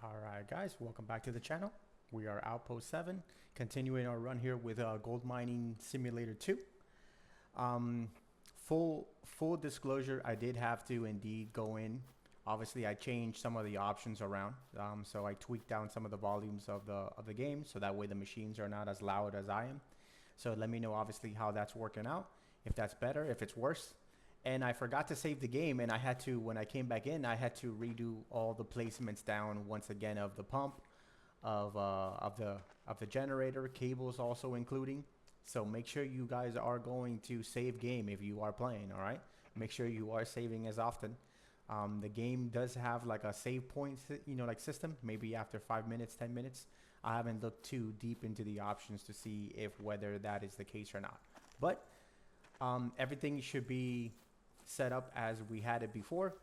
Alright guys, welcome back to the channel. We are Outpost 7, continuing our run here with Gold Mining Simulator 2. Full disclosure, I did have to indeed go in. Obviously I changed some of the options around, so I tweaked down some of the volumes of the game, so that way the machines are not as loud as I am. So let me know obviously how that's working out, if that's better, if it's worse. And I forgot to save the game, and I had to, when I came back in, I had to redo all the placements down once again of the pump, of the generator, cables also including. So make sure you guys are going to save game if you are playing. All right, make sure you are saving as often. The game does have like a save point, like system. Maybe after 5 minutes, 10 minutes. I haven't looked too deep into the options to see if whether that is the case or not. But everything should be set up as we had it before.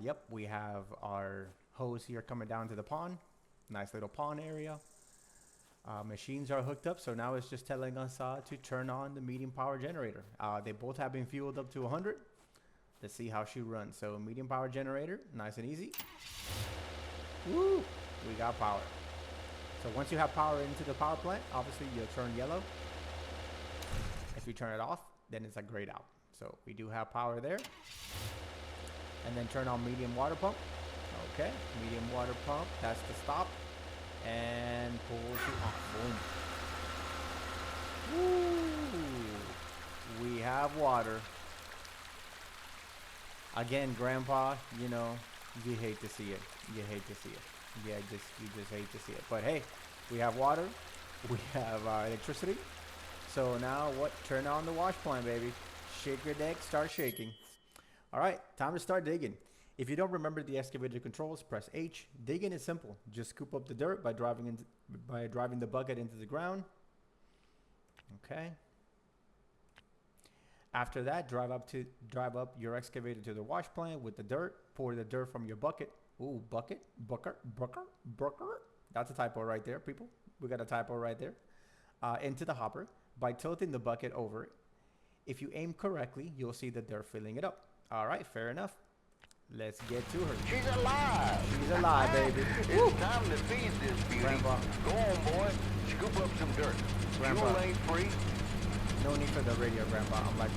Yep, we have our hose here coming down to the pond. Nice little pond area. Machines are hooked up, so now it's just telling us to turn on the medium power generator. They both have been fueled up to 100. Let's see how she runs. So medium power generator, nice and easy. Woo! We got power. So once you have power into the power plant, obviously you'll turn yellow. If you turn it off, then it's a grayed out. So we do have power there. And then turn on medium water pump. Okay, medium water pump, that's the stop. And pull to on. Boom. Woo! We have water. Again, Grandpa, you hate to see it. You hate to see it. Yeah, you just hate to see it. But hey, we have water. We have electricity. So now what? Turn on the wash plant, baby. Shake your deck, start shaking. All right, time to start digging. If you don't remember the excavator controls, press H. Digging is simple. Just scoop up the dirt by driving the bucket into the ground. Okay. After that, drive up your excavator to the wash plant with the dirt. Pour the dirt from your bucket. Ooh, bucket. That's a typo right there, people. We got a typo right there. Into the hopper by tilting the bucket over it. If you aim correctly, you'll see the dirt filling it up. All right, fair enough. Let's get to her. She's alive. She's alive, baby. It's time to feed this beauty. Grandpa. Go on, boy. Scoop up some dirt. Grandpa. Fuel ain't free. No need for the radio, Grandpa. I'm like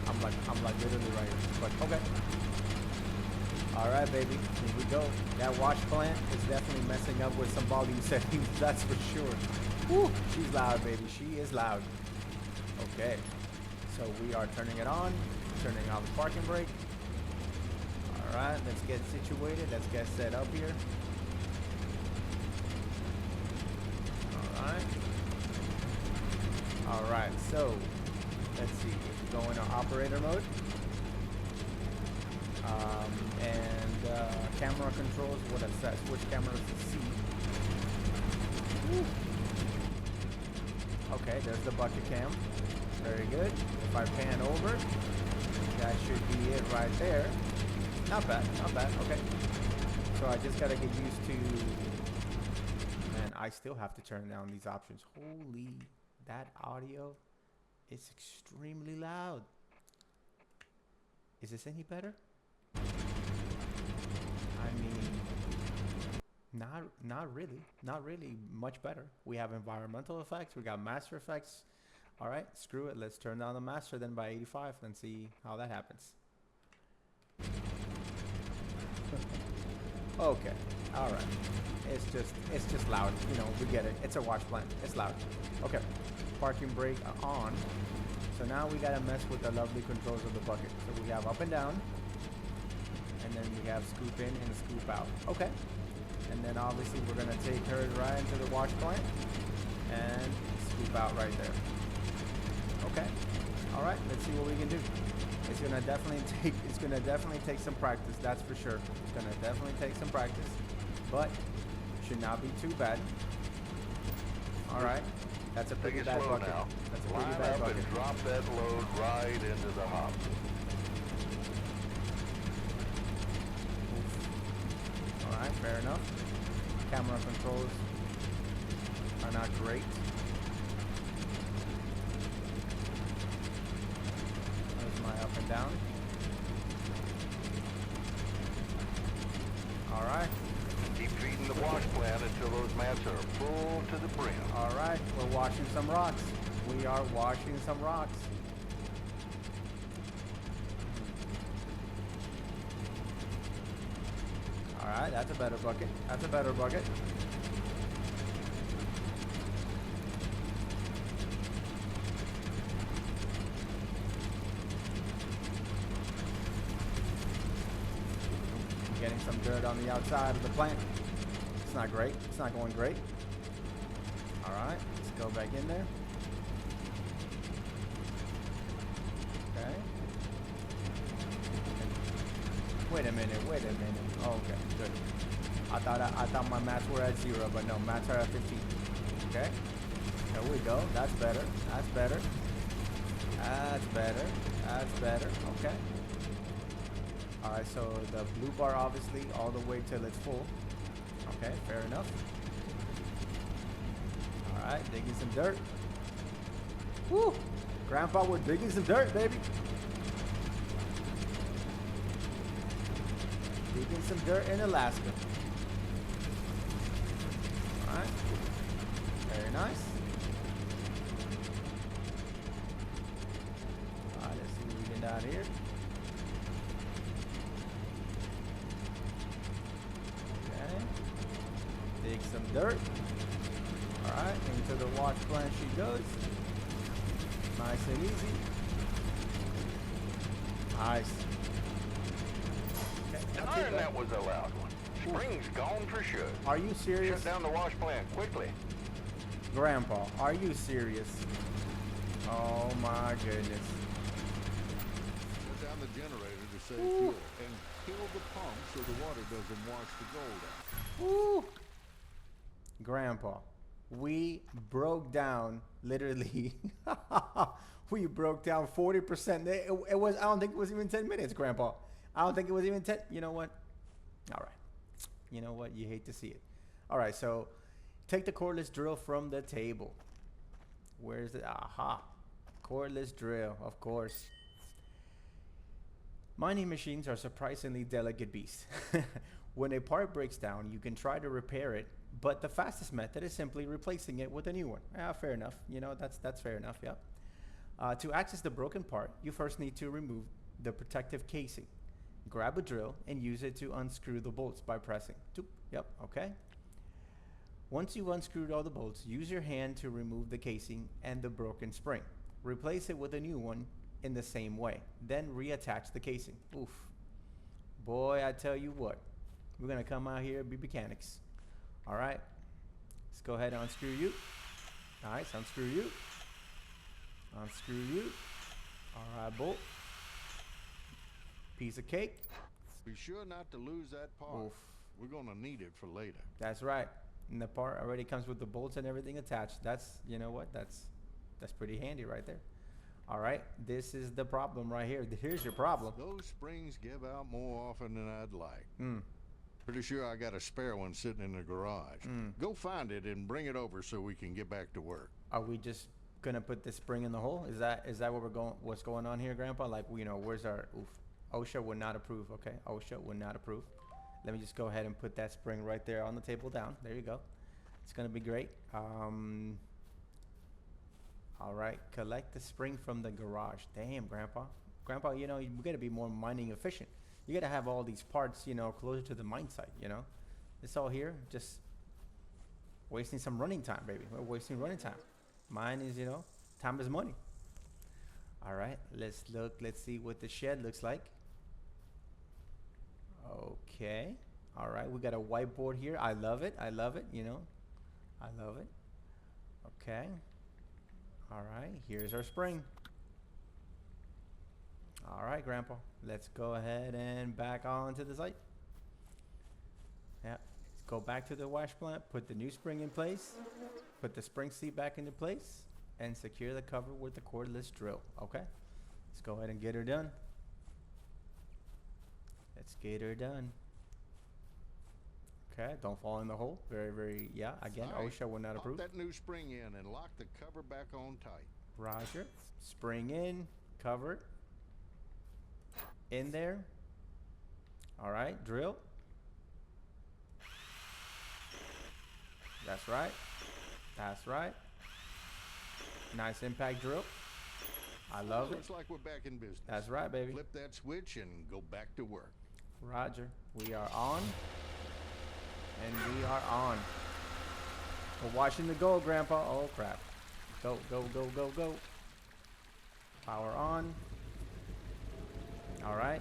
literally right here. But okay. All right, baby. Here we go. That wash plant is definitely messing up with some volume settings. That's for sure. Woo, she's loud, baby. She is loud. Okay. So we are turning it on, turning on the parking brake. All right, let's get situated. Let's get set up here. All right, so let's see. If we go into operator mode. Camera controls, what it says, which cameras to see. Woo. Okay, there's the bucket cam. Very good. If I pan over, that should be it right there. Not bad, not bad. Okay. So I just gotta get used to, man, I still have to turn down these options. Holy, that audio is extremely loud. Is this any better? I mean, not really much better. We have environmental effects. We got master effects. All right, screw it. Let's turn down the master then by 85 and see how that happens. Okay, all right. It's just loud. We get it. It's a wash plant. It's loud. Okay, parking brake on. So now we gotta mess with the lovely controls of the bucket. So we have up and down, and then we have scoop in and scoop out. Okay, and then obviously we're gonna take her right into the wash plant and scoop out right there. Okay. All right. Let's see what we can do. It's gonna definitely take some practice. That's for sure. It's gonna definitely take some practice, but should not be too bad. All right. That's a pretty bad bucket. Now. That's a pretty Line bad up bucket. and drop that load right into the hop. All right. Fair enough. Camera controls are not great. My up and down. All right. Keep feeding the wash mats are full to the brim. All right, we're washing some rocks. We are washing some rocks. All right, that's a better bucket. That's a better bucket. Getting some dirt on the outside of the plant. It's not great. It's not going great. All right, let's go back in there. Okay. Wait a minute. Okay, good. I thought my mats were at 0, but no, mats are at 15. Okay. There we go. That's better. That's better. That's better. That's better. Okay. All right, so the blue bar obviously all the way till it's full. Okay, fair enough. All right, digging some dirt. Woo! Grandpa, we're digging some dirt, baby. Digging some dirt in Alaska. All right, very nice. All right, let's see what we get down here. Dig some dirt. Alright, into the wash plant she goes. Nice and easy. Nice. Okay, Darn, that was a loud one. Spring's gone for sure. Are you serious? Shut down the wash plant quickly. Grandpa, are you serious? Oh my goodness. Shut down the generator to save fuel and kill the pump so the water doesn't wash the gold out. Woo! Grandpa, we broke down literally. We broke down 40%. It was. I don't think it was even 10 minutes, Grandpa. I don't think it was even 10. You know what? All right. You know what? You hate to see it. All right. So, take the cordless drill from the table. Where's it? Aha. Cordless drill, of course. Mining machines are surprisingly delicate beasts. When a part breaks down, you can try to repair it, but the fastest method is simply replacing it with a new one. Fair enough. You know, that's fair enough, yeah. To access the broken part, you first need to remove the protective casing. Grab a drill and use it to unscrew the bolts by pressing. Doop. Yep, okay. Once you've unscrewed all the bolts, use your hand to remove the casing and the broken spring. Replace it with a new one in the same way. Then reattach the casing. Oof. Boy, I tell you what. We're going to come out here and be mechanics. All right. Let's go ahead and unscrew you. Nice. Unscrew you. Unscrew you. All right, bolt. Piece of cake. Be sure not to lose that part. Oof. We're going to need it for later. That's right. And the part already comes with the bolts and everything attached. That's, you know what? That's pretty handy right there. All right. This is the problem right here. Here's your problem. Those springs give out more often than I'd like. Mm. Pretty sure I got a spare one sitting in the garage. Go find it and bring it over so we can get back to work. Are we just gonna put this spring in the hole? Is that what we're going? What's going on here, Grandpa? Like, you know, where's our? Oof. OSHA would not approve. Okay, OSHA would not approve. Let me just go ahead and put that spring right there on the table down. There you go. It's gonna be great. All right, collect the spring from the garage. Damn, Grandpa. Grandpa, you know, we gotta be more mining efficient. You gotta have all these parts, you know, closer to the mine site, you know. It's all here, just wasting some running time, baby. We're wasting running time. Mine is, you know, time is money. All right, let's look. Let's see what the shed looks like. Okay. All right, we got a whiteboard here. I love it. I love it, you know. I love it. Okay. All right, here's our spring. All right, Grandpa, let's go ahead and back onto the site. Yeah, let's go back to the wash plant, put the new spring in place, put the spring seat back into place, and secure the cover with the cordless drill. Okay, let's go ahead and get her done. Let's get her done. Okay, don't fall in the hole. Very, very, yeah, again, All right, OSHA will not pop approve. that new spring in and lock the cover back on tight. Roger. Spring in, cover. In there. All right, drill. That's right. That's right. Nice impact drill. I love it. Looks like we're back in business. That's right, baby. Flip that switch and go back to work. Roger. We are on. And we are on. We're watching the goal, Grandpa. Oh, crap. Go, go, go, go, go. Power on. All right.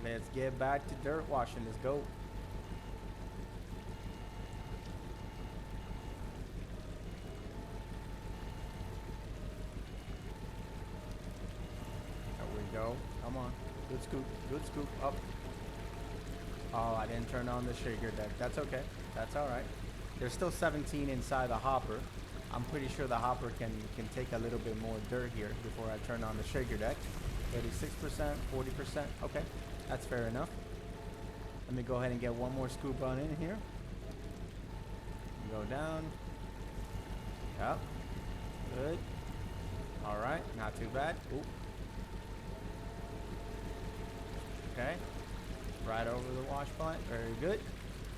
Let's get back to dirt washing. Let's go. There we go. Come on. Good scoop. Good scoop. Up. Oh, I didn't turn on the shaker deck. That's okay. That's all right. There's still 17 inside the hopper. I'm pretty sure the hopper can take a little bit more dirt here before I turn on the shaker deck. 36%, 40%. Okay, that's fair enough. Let me go ahead and get one more scoop on in here. Go down. Yep. Good. All right, not too bad. Ooh. Okay. Right over the wash plant. Very good.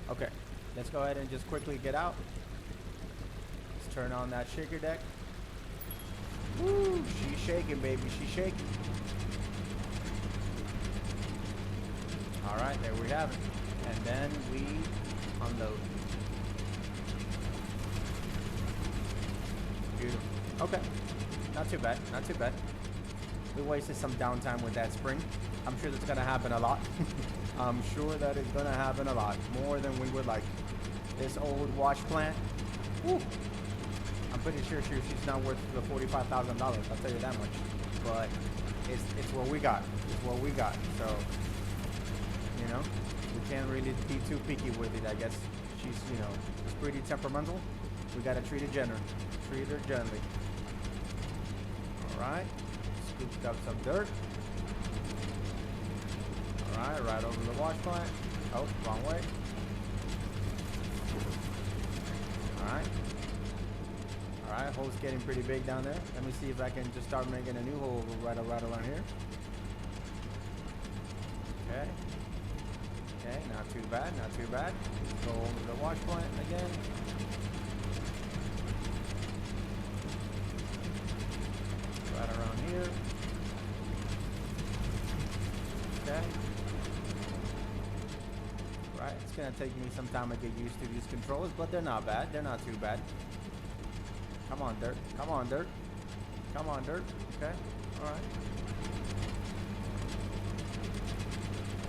Okay, let's go ahead and just quickly get out. Let's turn on that shaker deck. Woo! She's shaking, baby. She's shaking. All right, there we have it. And then we unload. Beautiful. Okay. Not too bad. Not too bad. We wasted some downtime with that spring. I'm sure that's going to happen a lot. I'm sure that it's going to happen a lot. More than we would like. This old wash plant. Woo. I'm pretty sure she's not worth the $45,000. I'll tell you that much. But it's what we got. It's what we got. So, you know, we can't really be too picky with it, I guess. She's, you know, she's pretty temperamental. We got to treat her gently. Treat her gently. All right. Scooped up some dirt. All right, right over the wash plant. Oh, wrong way. All right. All right, hole's getting pretty big down there. Let me see if I can just start making a new hole right around here. Okay. Okay, not too bad, not too bad. Let's go over the wash plant again. Right around here. Okay. Right, it's gonna take me some time to get used to these controls, but they're not bad. They're not too bad. Come on, dirt. Come on, dirt. Come on, dirt. Okay. All right.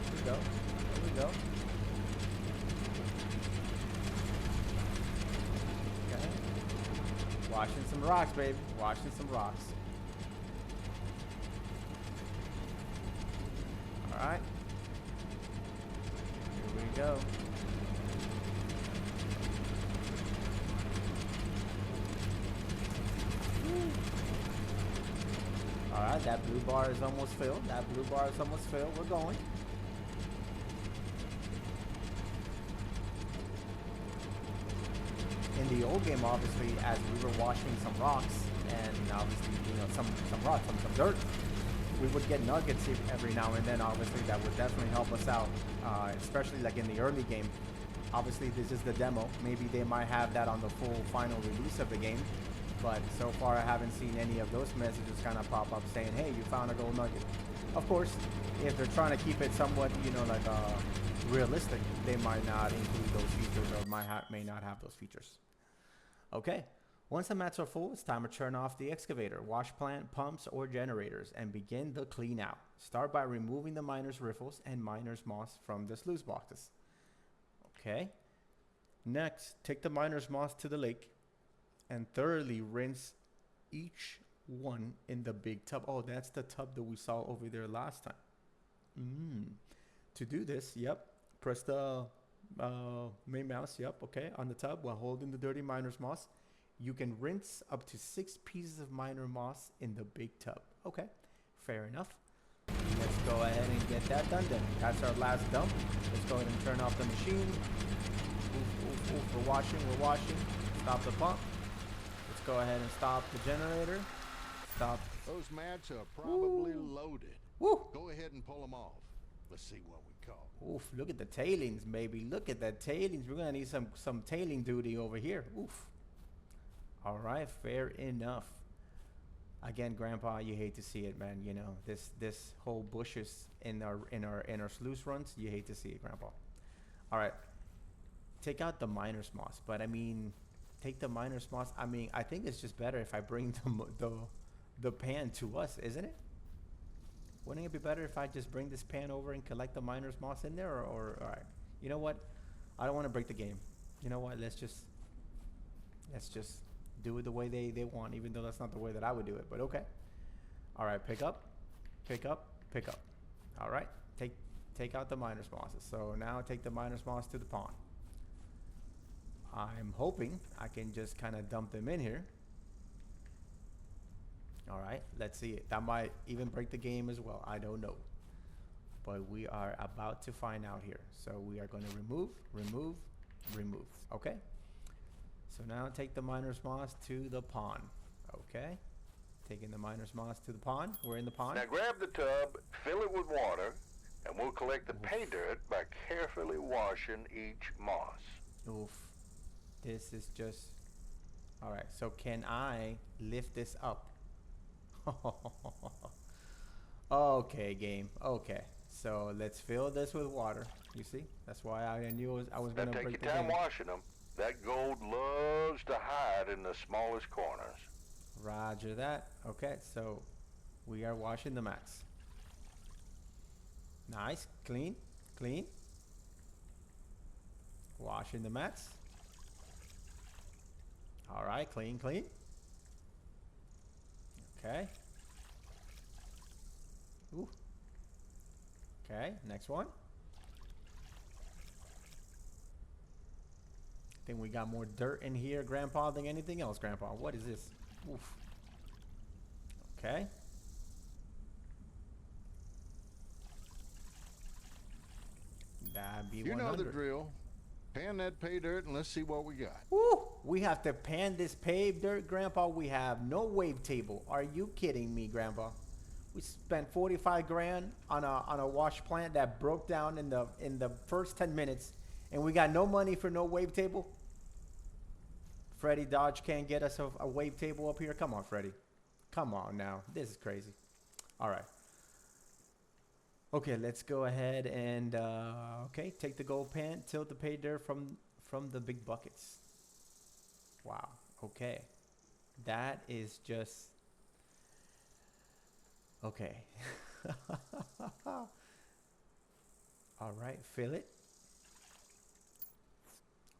Here we go. Here we go. Okay. Washing some rocks, baby. Washing some rocks. All right. Here we go. All right, that blue bar is almost filled. That blue bar is almost filled. We're going. In the old game, obviously, as we were washing some rocks and obviously, you know, some rocks, some dirt, we would get nuggets every now and then. Obviously, that would definitely help us out, especially like in the early game. Obviously, this is the demo. Maybe they might have that on the full final release of the game. But so far, I haven't seen any of those messages kind of pop up saying, hey, you found a gold nugget. Of course, if they're trying to keep it somewhat, you know, like realistic, they might not include those features or may not have those features. Okay, once the mats are full, it's time to turn off the excavator, wash plant, pumps, or generators, and begin the clean out. Start by removing the miner's riffles and miner's moss from the sluice boxes. Okay, next, take the miner's moss to the lake and thoroughly rinse each one in the big tub. Oh, that's the tub that we saw over there last time. To do this, yep, press the main mouse, yep, okay, on the tub while holding the dirty miner's moss. You can rinse up to 6 pieces of miner moss in the big tub. Okay, fair enough. Let's go ahead and get that done then. That's our last dump. Let's go ahead and turn off the machine. We're washing. Stop the pump. Let's go ahead and stop the generator. Stop. Those mats are probably loaded. Woo! Go ahead and pull them off. Let's see what we caught. Oof, look at the tailings, baby. Look at that tailings. We're gonna need some tailing duty over here. Oof. All right, fair enough. Again, Grandpa, you hate to see it, man. You know, this whole bushes in our sluice runs, you hate to see it, Grandpa. All right. Take out the miner's moss, but I mean, take the miner's moss. I mean, I think it's just better if I bring the pan to us, isn't it? Wouldn't it be better if I just bring this pan over and collect the miner's moss in there? Or all right, you know what? I don't want to break the game. You know what? Let's just do it the way they want, even though that's not the way that I would do it. But okay. All right, pick up, pick up, pick up. All right, take out the miner's mosses. So now take the miner's moss to the pond. I'm hoping I can just kind of dump them in here. All right, let's see it. That might even break the game as well. I don't know. But we are about to find out here. So we are going to remove, remove, remove. Okay. So now take the miner's moss to the pond. Okay. Taking the miner's moss to the pond. We're in the pond. Now grab the tub, fill it with water, and we'll collect the pay dirt by carefully washing each moss. Oof. This is just... All right. So can I lift this up? Okay, game. Okay. So let's fill this with water. You see? That's why I knew I was going to Now break take the your time game. washing them. That gold loves to hide in the smallest corners. Roger that. Okay, so we are washing the mats. Nice. Clean. Clean. Washing the mats. All right, clean, clean. Okay. Ooh. Okay, next one. I think we got more dirt in here, Grandpa, than anything else, Grandpa. What is this? Oof. Okay. That'd be You 100. know the drill. Pan that pay dirt and let's see what we got. Woo! We have to pan this paved dirt, Grandpa. We have no wave table. Are you kidding me, Grandpa? We spent 45 grand on a wash plant that broke down in the first 10 minutes, and we got no money for no wave table. Freddy Dodge can't get us a wave table up here. Come on, Freddy. Come on now. This is crazy. All right. Okay, let's go ahead and okay, take the gold pan, tilt the pay dirt from the big buckets. Wow. Okay. That is just okay. All right, fill it.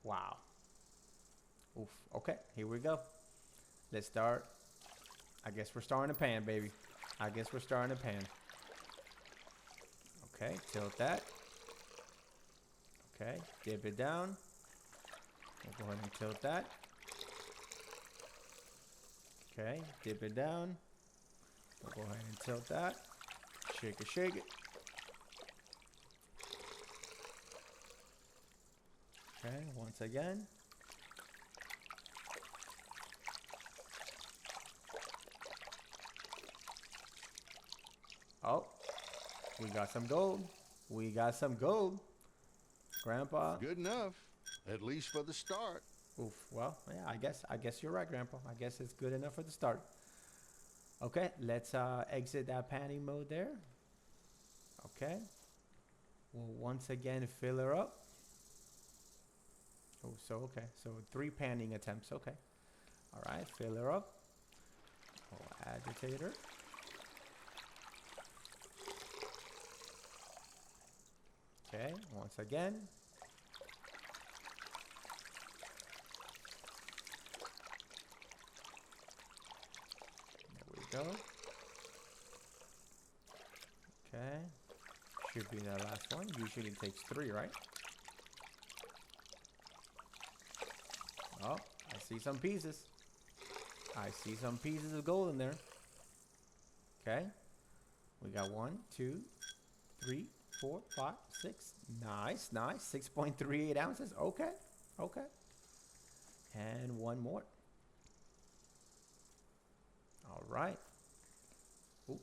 Wow. Oof. Okay, here we go. Let's start. I guess we're starting to pan, baby. I guess we're starting to pan. Okay, tilt that. Okay, dip it down. We'll go ahead and tilt that. Okay, dip it down. We'll go ahead and tilt that. Shake it, shake it. Okay, once again. Oh, we got some gold. We got some gold. Grandpa. Good enough, at least for the start. Oof. Well, yeah, I guess you're right, Grandpa. I guess it's good enough for the start. Okay, let's exit that panning mode there. Okay. We'll once again fill her up. Oh, so okay. So 3 panning attempts. Okay. All right, fill her up. We'll agitate her. Okay, once again. There we go. Okay. Should be the last one. Usually it takes 3, right? Oh, I see some pieces. I see some pieces of gold in there. Okay. We got 1, 2, 3, 4, 5, 6. Nice, nice. 6.38 ounces. Okay, okay. And 1 more. All right. Ooh.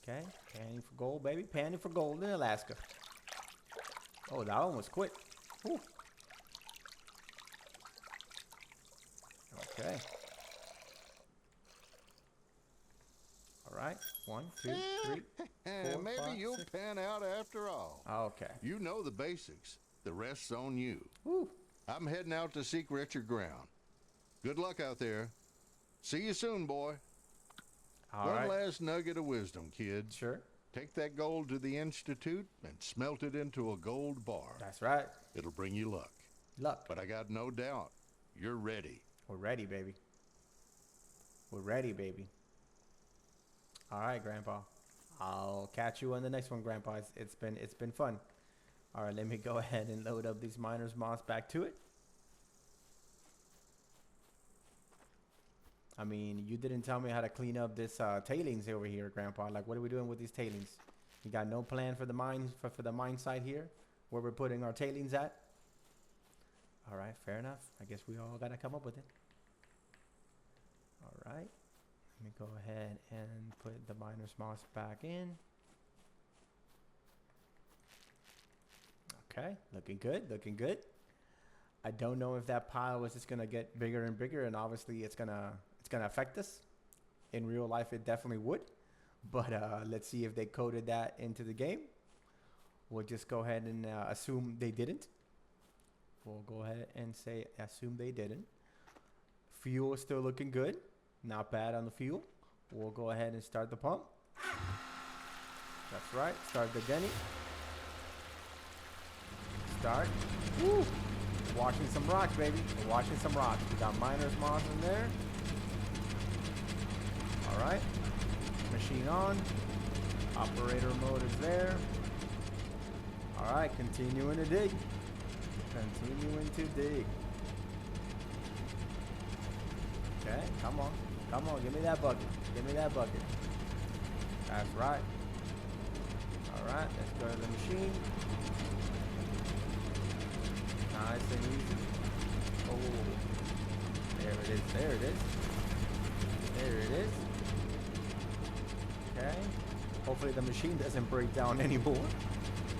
Okay, panning for gold, baby. Panning for gold in Alaska. Oh, that one was quick. Whew. Okay. All right. 1, 2, 3, 4, Maybe 5, you'll 6. pan out after all. Okay. You know the basics. The rest's on you. Woo. I'm heading out to seek richer ground. Good luck out there. See you soon, boy. All One right. last nugget of wisdom, kid. Sure. Take that gold to the Institute and smelt it into a gold bar. That's right. It'll bring you luck. Luck. But I got no doubt you're ready. We're ready, baby. We're ready, baby. All right, Grandpa. I'll catch you on the next one, Grandpa. It's been fun. All right, let me go ahead and load up these miners moss back to it. I mean, you didn't tell me how to clean up this tailings over here, Grandpa. Like, what are we doing with these tailings? You got no plan for the mines for the mine site here, where we're putting our tailings at? All right, fair enough. I guess we all gotta come up with it. All right, let me go ahead and put the miner's moss back in. Okay, looking good, looking good. I don't know if that pile is just gonna get bigger and bigger, and obviously it's gonna affect us. In real life, it definitely would. But let's see if they coded that into the game. We'll just go ahead and assume they didn't. We'll go ahead and say assume they didn't. Fuel is still looking good. Not bad on the fuel. We'll go ahead and start the pump. That's right. Start the Denny. Start. Woo! Washing some rocks, baby. We're washing some rocks. We got miner's moss in there. All right. Machine on. Operator mode is there. All right. Continuing to dig. Continuing to dig. Okay. Come on. Come on. Give me that bucket. Give me that bucket. That's right. All right. Let's go to the machine. Nice and easy. Oh, there it is. There it is. There it is. Okay. Hopefully the machine doesn't break down anymore.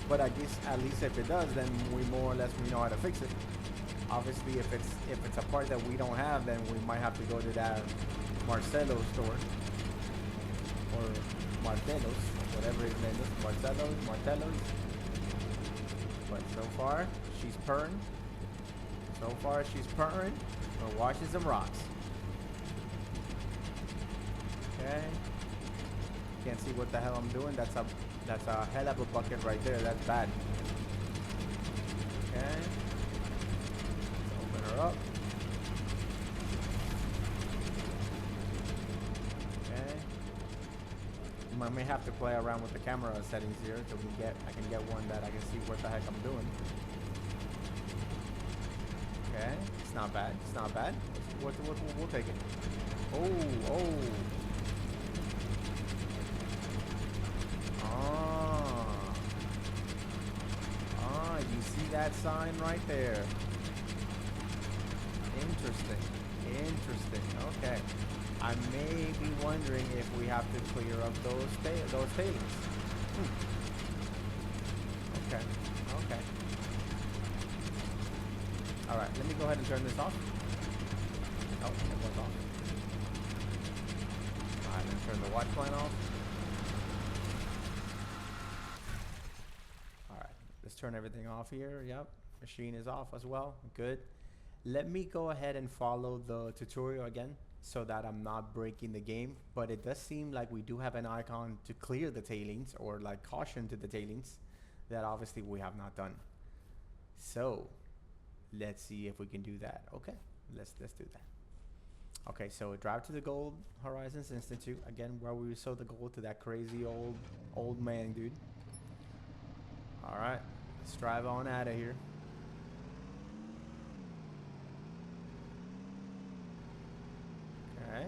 But I guess at least if it does, then we more or less we know how to fix it. Obviously, if it's a part that we don't have, then we might have to go to that Marcelo store or Martelos, whatever his name is, Martelos. But so far, she's purring. So far, she's purring. We're washing some rocks. Okay. Can't see what the hell I'm doing. That's a hell of a bucket right there. That's bad. Okay. Let's open her up. Okay. I may have to play around with the camera settings here so I can get one that I can see what the heck I'm doing. Okay, it's not bad. It's not bad. We'll take it. Oh. You see that sign right there? Interesting. Okay. I may be wondering if we have to clear up those tailings. Okay. All right, let me go ahead and turn this off. Oh, it was off. All right, let me turn the watch plan off. All right, let's turn everything off here. Yep, machine is off as well. Good. Let me go ahead and follow the tutorial again so that I'm not breaking the game. But it does seem like we do have an icon to clear the tailings, or like caution to the tailings, that obviously we have not done. So let's see if we can do that. Okay, let's do that. Okay, so drive to the Gold Horizons Institute again, where we sold the gold to that crazy old man dude. All right, let's drive on out of here. Okay.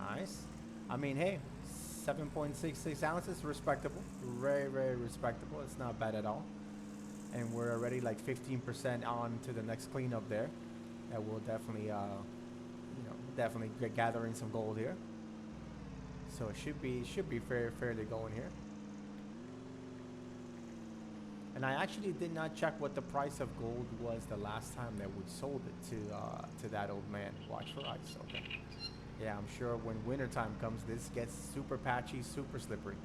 Nice. I mean, hey, 7.66 ounces, respectable. Very, very respectable. It's not bad at all. And we're already like 15% on to the next cleanup there. That will definitely, definitely get gathering some gold here. So it should be fairly going here. And I actually did not check what the price of gold was the last time that we sold it to that old man. Watch for ice. Okay. Yeah, I'm sure when wintertime comes, this gets super patchy, super slippery.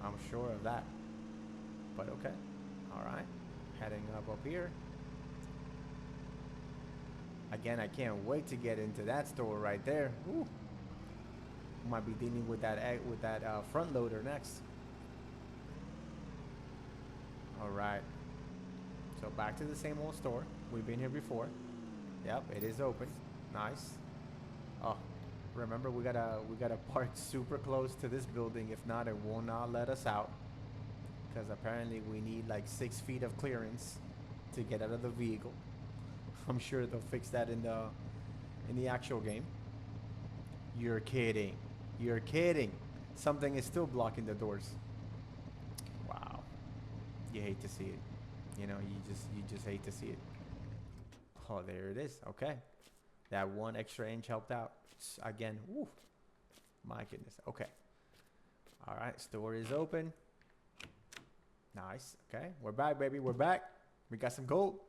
I'm sure of that. But okay. All right. Heading up here. Again, I can't wait to get into that store right there. Ooh. Might be dealing with that front loader next. All right. So back to the same old store. We've been here before. Yep, it is open. Nice. Oh, remember we gotta park super close to this building. If not, it will not let us out. Because apparently we need like 6 feet of clearance to get out of the vehicle. I'm sure they'll fix that in the actual game. You're kidding. You're kidding. Something is still blocking the doors. Wow. You hate to see it. You know, you just hate to see it. Oh, there it is. Okay. That 1 extra inch helped out. Again, woo. My goodness. Okay. All right, store is open. Nice. Okay. We're back, baby. We're back. We got some gold.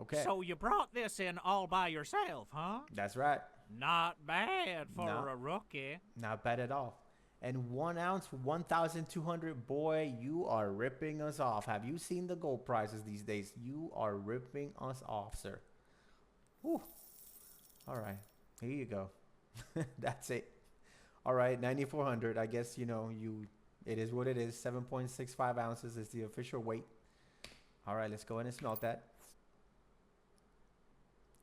Okay. So you brought this in all by yourself, huh? That's right. Not bad for No. a rookie. Not bad at all. And 1 ounce, 1,200. Boy, you are ripping us off. Have you seen the gold prices these days? You are ripping us off, sir. Whew. All right. Here you go. That's it. All right. 9,400. I guess, you know, it is what it is. 7.65 ounces is the official weight. All right. Let's go ahead and smelt that.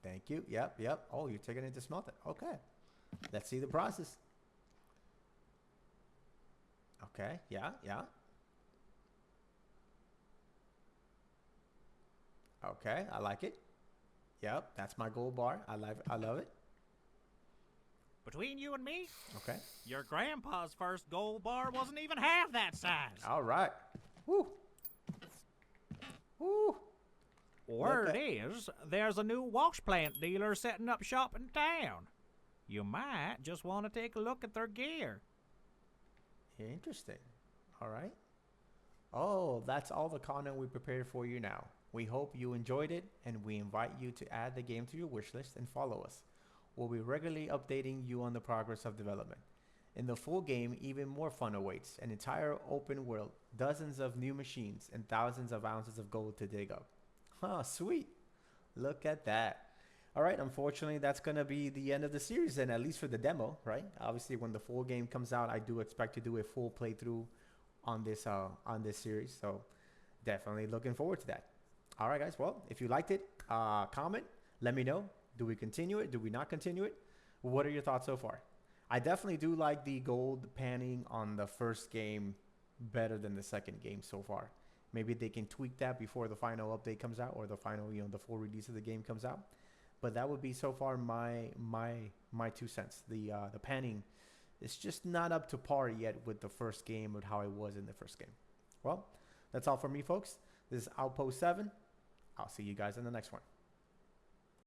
Thank you. Yep. Yep. Oh, you're taking it to smelt it. Okay. Let's see the process. Okay. Yeah. Yeah. Okay. I like it. Yep. That's my gold bar. I love it. Between you and me, Okay. your grandpa's first gold bar wasn't even half that size. All right. Woo. Woo. Word is, there's a new wash plant dealer setting up shop in town. You might just want to take a look at their gear. Interesting. All right. Oh, that's all the content we prepared for you now. We hope you enjoyed it, and we invite you to add the game to your wish list and follow us. We'll be regularly updating you on the progress of development. In the full game, even more fun awaits. An entire open world, dozens of new machines, and thousands of ounces of gold to dig up. Huh, sweet. Look at that. All right, unfortunately, that's going to be the end of the series, and at least for the demo, right? Obviously, when the full game comes out, I do expect to do a full playthrough on this series, so definitely looking forward to that. All right, guys. Well, if you liked it, comment. Let me know. Do we continue it? Do we not continue it? What are your thoughts so far? I definitely do like the gold panning on the first game better than the second game so far. Maybe they can tweak that before the final update comes out, or the final, you know, the full release of the game comes out. But that would be so far my 2 cents. The panning is just not up to par yet with the first game or how it was in the first game. Well, that's all for me, folks. This is Outpost 7. I'll see you guys in the next one.